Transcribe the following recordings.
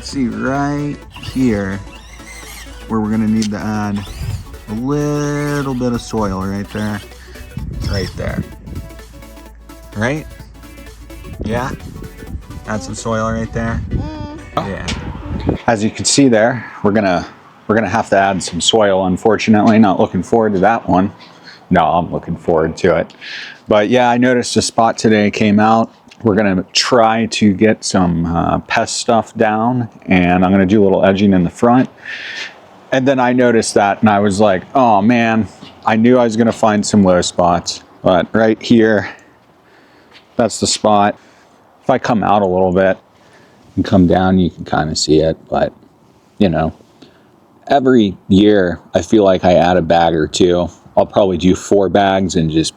See right here where we're gonna need to add a little bit of soil right there, right? Yeah, add some soil right there. Yeah. As you can see there, we're gonna have to add some soil. Unfortunately, not looking forward to that one. No, I'm looking forward to it. But yeah, I noticed a spot today came out. We're gonna try to get some pest stuff down, and I'm gonna do a little edging in the front. And then I noticed that and I was like, oh man, I knew I was gonna find some low spots, but right here, that's the spot. If I come out a little bit and come down, you can kind of see it, but you know, every year I feel like I add a bag or two. I'll probably do 4 bags and just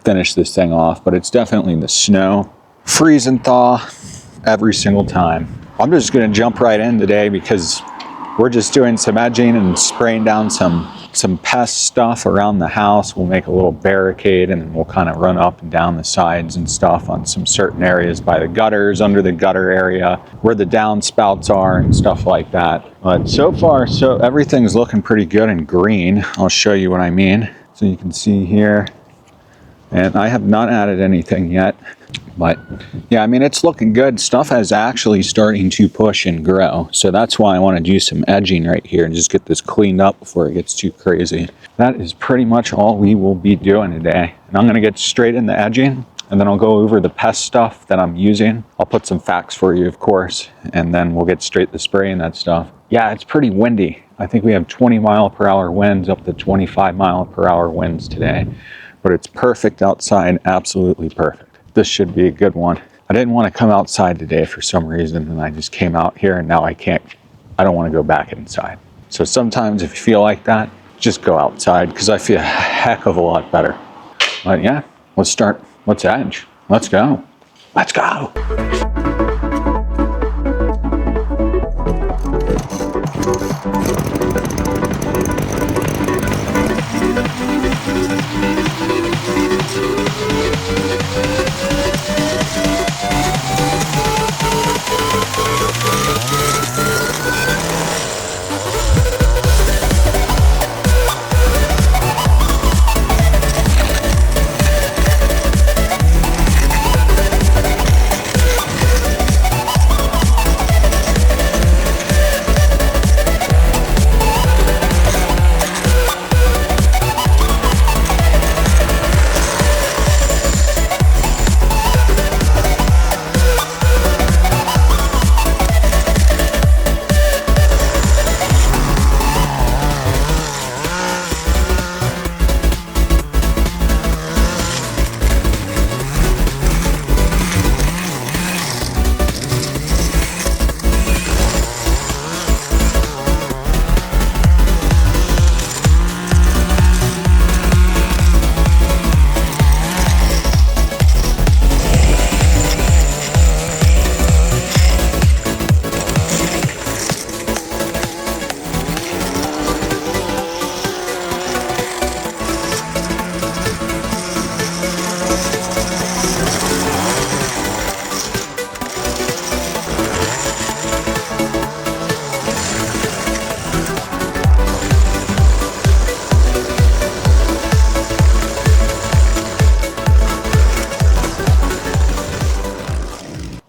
finish this thing off, but it's definitely the snow. Freeze and thaw every single time. I'm just gonna jump right in today because we're just doing some edging and spraying down some pest stuff around the house. We'll make a little barricade and then we'll kind of run up and down the sides and stuff on some certain areas by the gutters, under the gutter area, where the downspouts are and stuff like that. But so far, so everything's looking pretty good and green. I'll show you what I mean. So you can see here, and I have not added anything yet. But yeah, I mean, it's looking good. Stuff is actually starting to push and grow. So that's why I want to do some edging right here and just get this cleaned up before it gets too crazy. That is pretty much all we will be doing today. And I'm going to get straight in the edging, and then I'll go over the pest stuff that I'm using. I'll put some facts for you, of course, and then we'll get straight to spraying that stuff. Yeah, it's pretty windy. I think we have 20-mile-per-hour winds up to 25-mile-per-hour winds today. But it's perfect outside, absolutely perfect. This should be a good one. I didn't want to come outside today for some reason, and I just came out here, and now I don't want to go back inside. So sometimes if you feel like that, just go outside, because I feel a heck of a lot better. But yeah, let's edge. Let's go. Let's go.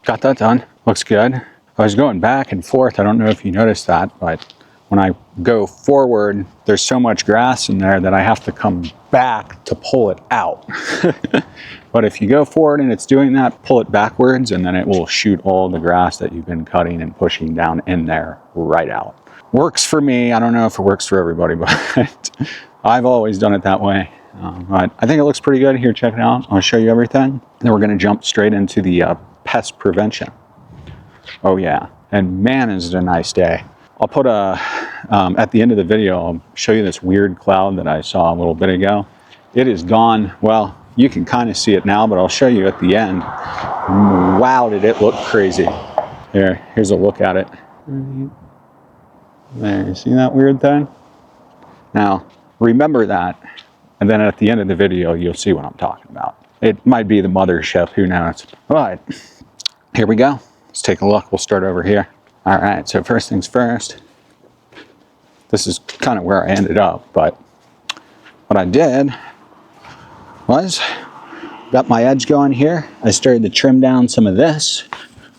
Got that done. Looks good. I was going back and forth. I don't know if you noticed that, but when I go forward, there's so much grass in there that I have to come back to pull it out. But if you go forward and it's doing that, pull it backwards, and then it will shoot all the grass that you've been cutting and pushing down in there right out. Works for me. I don't know if it works for everybody, but I've always done it that way. But I think it looks pretty good. Here, check it out. I'll show you everything. Then we're going to jump straight into the pest prevention. Oh yeah, and man, is it a nice day. I'll put at the end of the video, I'll show you this weird cloud that I saw a little bit ago. it is gone. Well, you can kind of see it now, but I'll show you at the end. Wow, did it look crazy. Here's a look at it. There, you see that weird thing? Now, remember that, and then at the end of the video, you'll see what I'm talking about. It might be the mothership, who knows? But here we go. Let's take a look. We'll start over here. All right, so first things first. This is kind of where I ended up, but what I did was got my edge going here. I started to trim down some of this.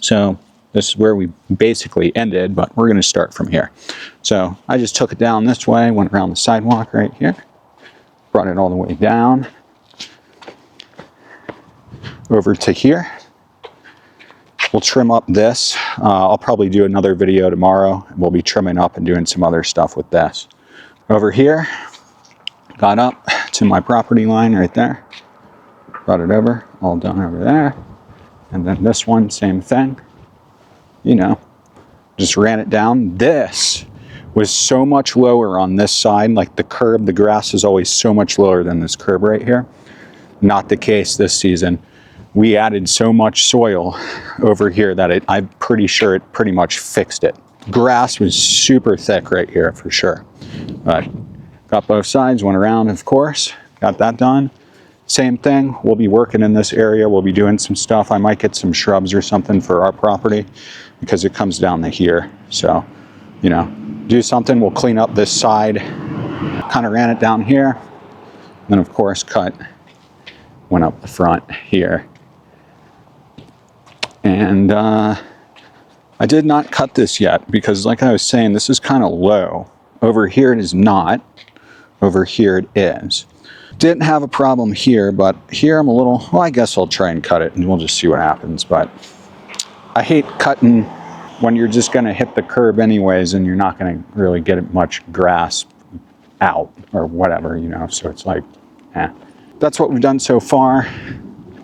So this is where we basically ended, but we're going to start from here. So I just took it down this way, went around the sidewalk right here, brought it all the way down over to here. We'll trim up this. I'll probably do another video tomorrow. We'll be trimming up and doing some other stuff with this. Over here, got up to my property line right there. Brought it over, all done over there. And then this one, same thing. You know, just ran it down. This was so much lower on this side, like the curb, the grass is always so much lower than this curb right here. Not the case this season. We added so much soil over here that I'm pretty sure it pretty much fixed it. Grass was super thick right here for sure. But got both sides, went around, of course, got that done. Same thing, we'll be working in this area. We'll be doing some stuff. I might get some shrubs or something for our property because it comes down to here. So, you know, do something. We'll clean up this side. Kind of ran it down here. Then, of course, went up the front here. And I did not cut this yet because, like I was saying, this is kind of low. Over here it is not. Over here it is. Didn't have a problem here, but here I'm a little, well, I guess I'll try and cut it and we'll just see what happens. But I hate cutting when you're just going to hit the curb anyways and you're not going to really get much grass out or whatever, you know. So it's like, That's what we've done so far.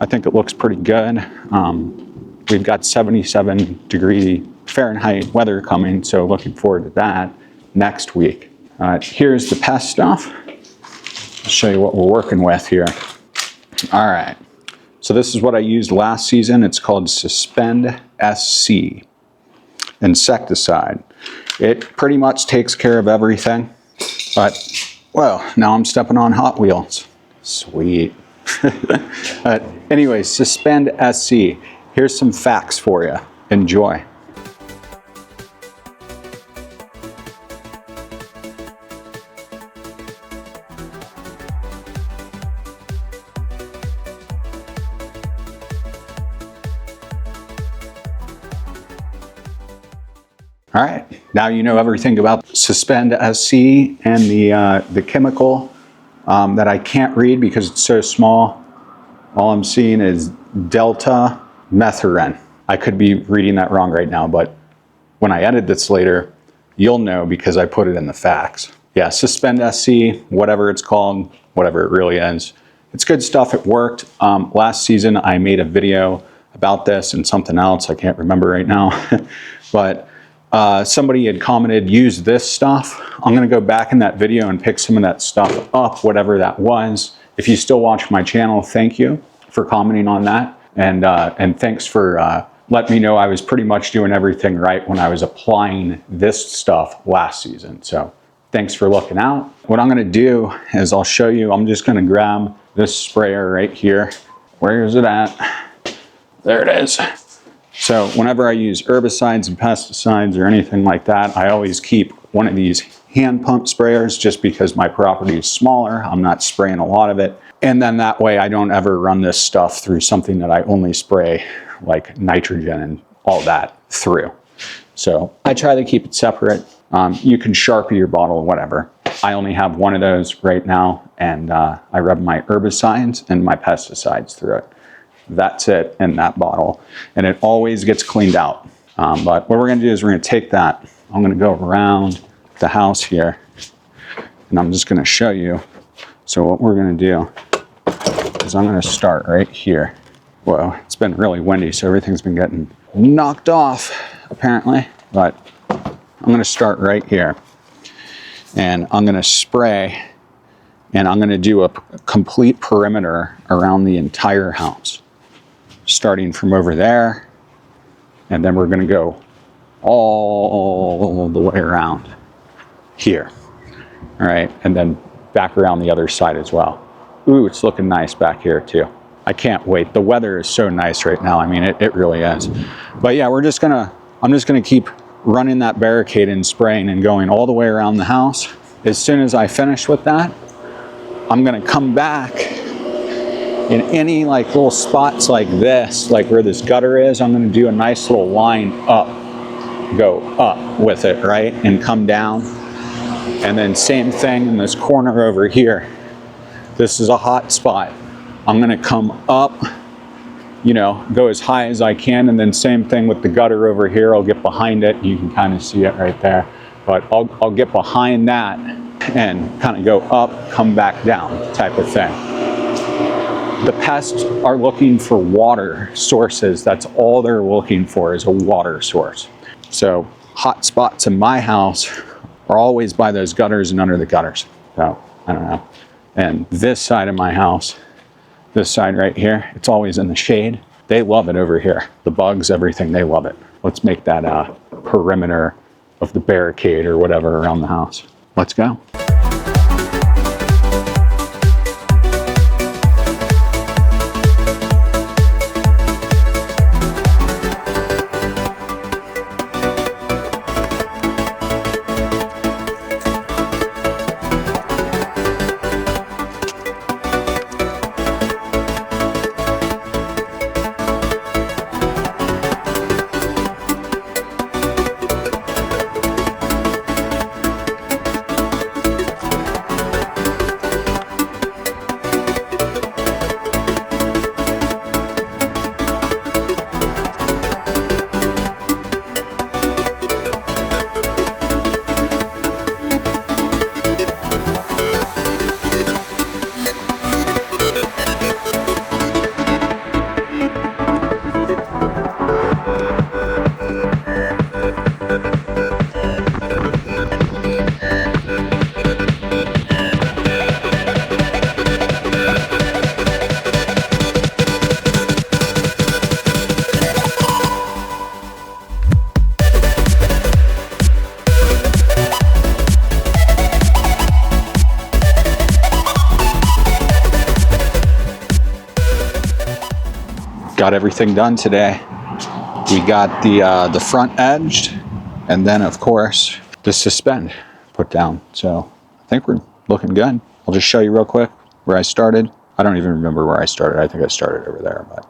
I think it looks pretty good. We've got 77 degree Fahrenheit weather coming, so looking forward to that next week. Here's the pest stuff. I'll show you what we're working with here. All right, so this is what I used last season. It's called Suspend SC, insecticide. It pretty much takes care of everything, but, well, now I'm stepping on Hot Wheels. Sweet. Anyway, Suspend SC. Here's some facts for you. Enjoy. All right, now you know everything about Suspend SC and the chemical that I can't read because it's so small. All I'm seeing is delta methurin. I could be reading that wrong right now, but when I edit this later, you'll know because I put it in the facts. Yeah, Suspend SC, whatever it's called, whatever it really is. It's good stuff, it worked. Last season I made a video about this and something else, I can't remember right now. But somebody had commented, use this stuff. I'm gonna go back in that video and pick some of that stuff up, whatever that was. If you still watch my channel, thank you for commenting on that. And thanks for letting me know I was pretty much doing everything right when I was applying this stuff last season. So thanks for looking out. What I'm gonna do is I'll show you, I'm just gonna grab this sprayer right here. Where is it at? There it is. So whenever I use herbicides and pesticides or anything like that, I always keep one of these hand pump sprayers just because my property is smaller. I'm not spraying a lot of it. And then that way I don't ever run this stuff through something that I only spray like nitrogen and all that through. So I try to keep it separate. You can Sharpie your bottle or whatever. I only have one of those right now, and I rub my herbicides and my pesticides through it. That's it in that bottle, and it always gets cleaned out. But what we're gonna do is we're gonna take that. I'm gonna go around the house here, and I'm just gonna show you. So what we're gonna do is I'm gonna start right here. Whoa, it's been really windy, so everything's been getting knocked off, apparently. But I'm gonna start right here, and I'm gonna spray And I'm gonna do a complete perimeter around the entire house, starting from over there, and then we're gonna go all the way around here. All right, and then back around the other side as well. Ooh, it's looking nice back here too. I can't wait. The weather is so nice right now. I mean, it really is. But yeah, I'm just gonna keep running that barricade and spraying and going all the way around the house. As soon as I finish with that, I'm gonna come back in any like little spots like this, like where this gutter is. I'm gonna do a nice little line up, go up with it, right? And come down. And then same thing in this corner over here. This is a hot spot. I'm gonna come up, you know, go as high as I can, and then same thing with the gutter over here. I'll get behind it. You can kind of see it right there. But I'll get behind that and kind of go up, come back down type of thing. The pests are looking for water sources. That's all they're looking for, is a water source. So hot spots in my house are always by those gutters and under the gutters. So I don't know. And this side of my house, this side right here, it's always in the shade. They love it over here. The bugs, everything, they love it. Let's make that a perimeter of the barricade or whatever around the house. Let's go. Got everything done today. We got the front edged, and then of course the suspend put down. So I think we're looking good. I'll just show you real quick where I started. I don't even remember where I started. I think I started over there, but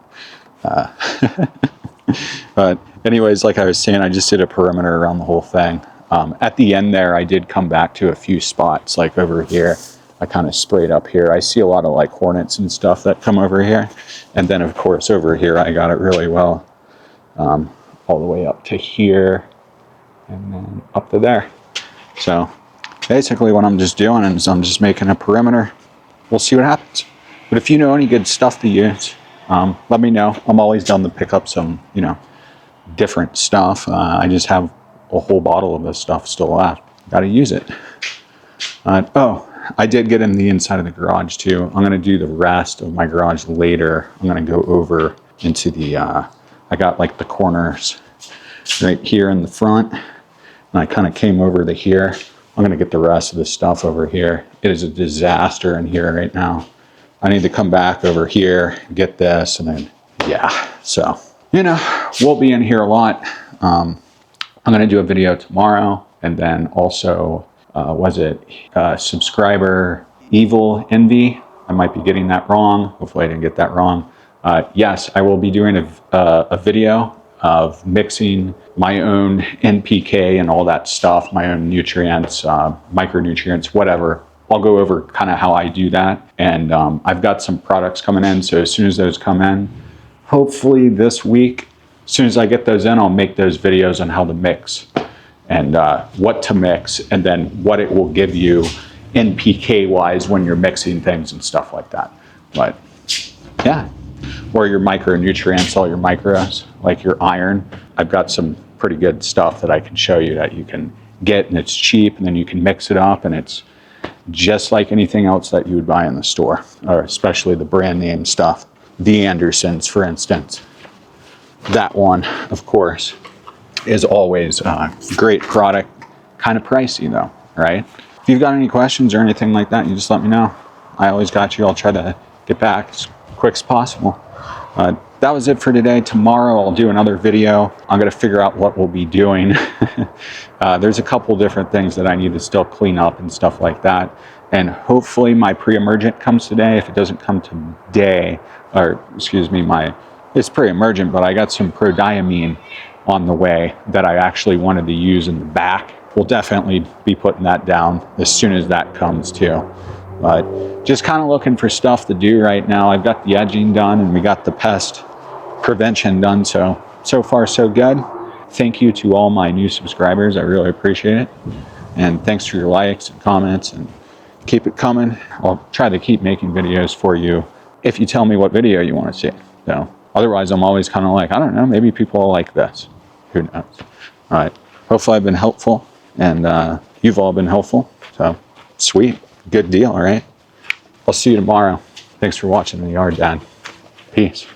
but anyways, like I was saying, I just did a perimeter around the whole thing. At the end there, I did come back to a few spots, like over here. I kind of sprayed up here. I see a lot of like hornets and stuff that come over here. And then of course over here, I got it really well, all the way up to here and then up to there. So basically what I'm just doing is I'm just making a perimeter. We'll see what happens. But if you know any good stuff to use, let me know. I'm always down to pick up some, you know, different stuff. I just have a whole bottle of this stuff still left. Got to use it. Oh, I did get in the inside of the garage too. I'm going to do the rest of my garage later. I'm going to go over into the, I got like the corners right here in the front. And I kind of came over to here. I'm going to get the rest of the stuff over here. It is a disaster in here right now. I need to come back over here, get this, and then, yeah. So, you know, we'll be in here a lot. I'm going to do a video tomorrow, and then also, subscriber Evil Envy. I might be getting that wrong. Hopefully I didn't get that wrong. Yes, I will be doing a video of mixing my own NPK and all that stuff, my own nutrients, micronutrients, whatever. I'll go over kind of how I do that. And I've got some products coming in. So as soon as those come in, hopefully this week, as soon as I get those in, I'll make those videos on how to mix and what to mix, and then what it will give you NPK wise when you're mixing things and stuff like that. But yeah, or your micronutrients, all your micros, like your iron. I've got some pretty good stuff that I can show you that you can get, and it's cheap, and then you can mix it up, and it's just like anything else that you would buy in the store, or especially the brand name stuff. The Andersons, for instance. That one, of course, is always a great product. Kind of pricey though, right? If you've got any questions or anything like that, you just let me know. I always got you. I'll try to get back as quick as possible. That was it for today. Tomorrow I'll do another video. I'm going to figure out what we'll be doing. There's a couple different things that I need to still clean up and stuff like that. And hopefully my pre-emergent comes today. If it doesn't come today, or excuse me, it's pre-emergent, but I got some prodiamine on the way that I actually wanted to use in the back. We'll definitely be putting that down as soon as that comes too. But just kind of looking for stuff to do right now. I've got the edging done and we got the pest prevention done. So far so good. Thank you to all my new subscribers. I really appreciate it. And thanks for your likes and comments, and keep it coming. I'll try to keep making videos for you if you tell me what video you want to see. So otherwise, I'm always kind of like, I don't know, maybe people will like this. Who knows? All right. Hopefully I've been helpful, and you've all been helpful. So sweet. Good deal. All right. I'll see you tomorrow. Thanks for watching in the yard, Dad. Peace.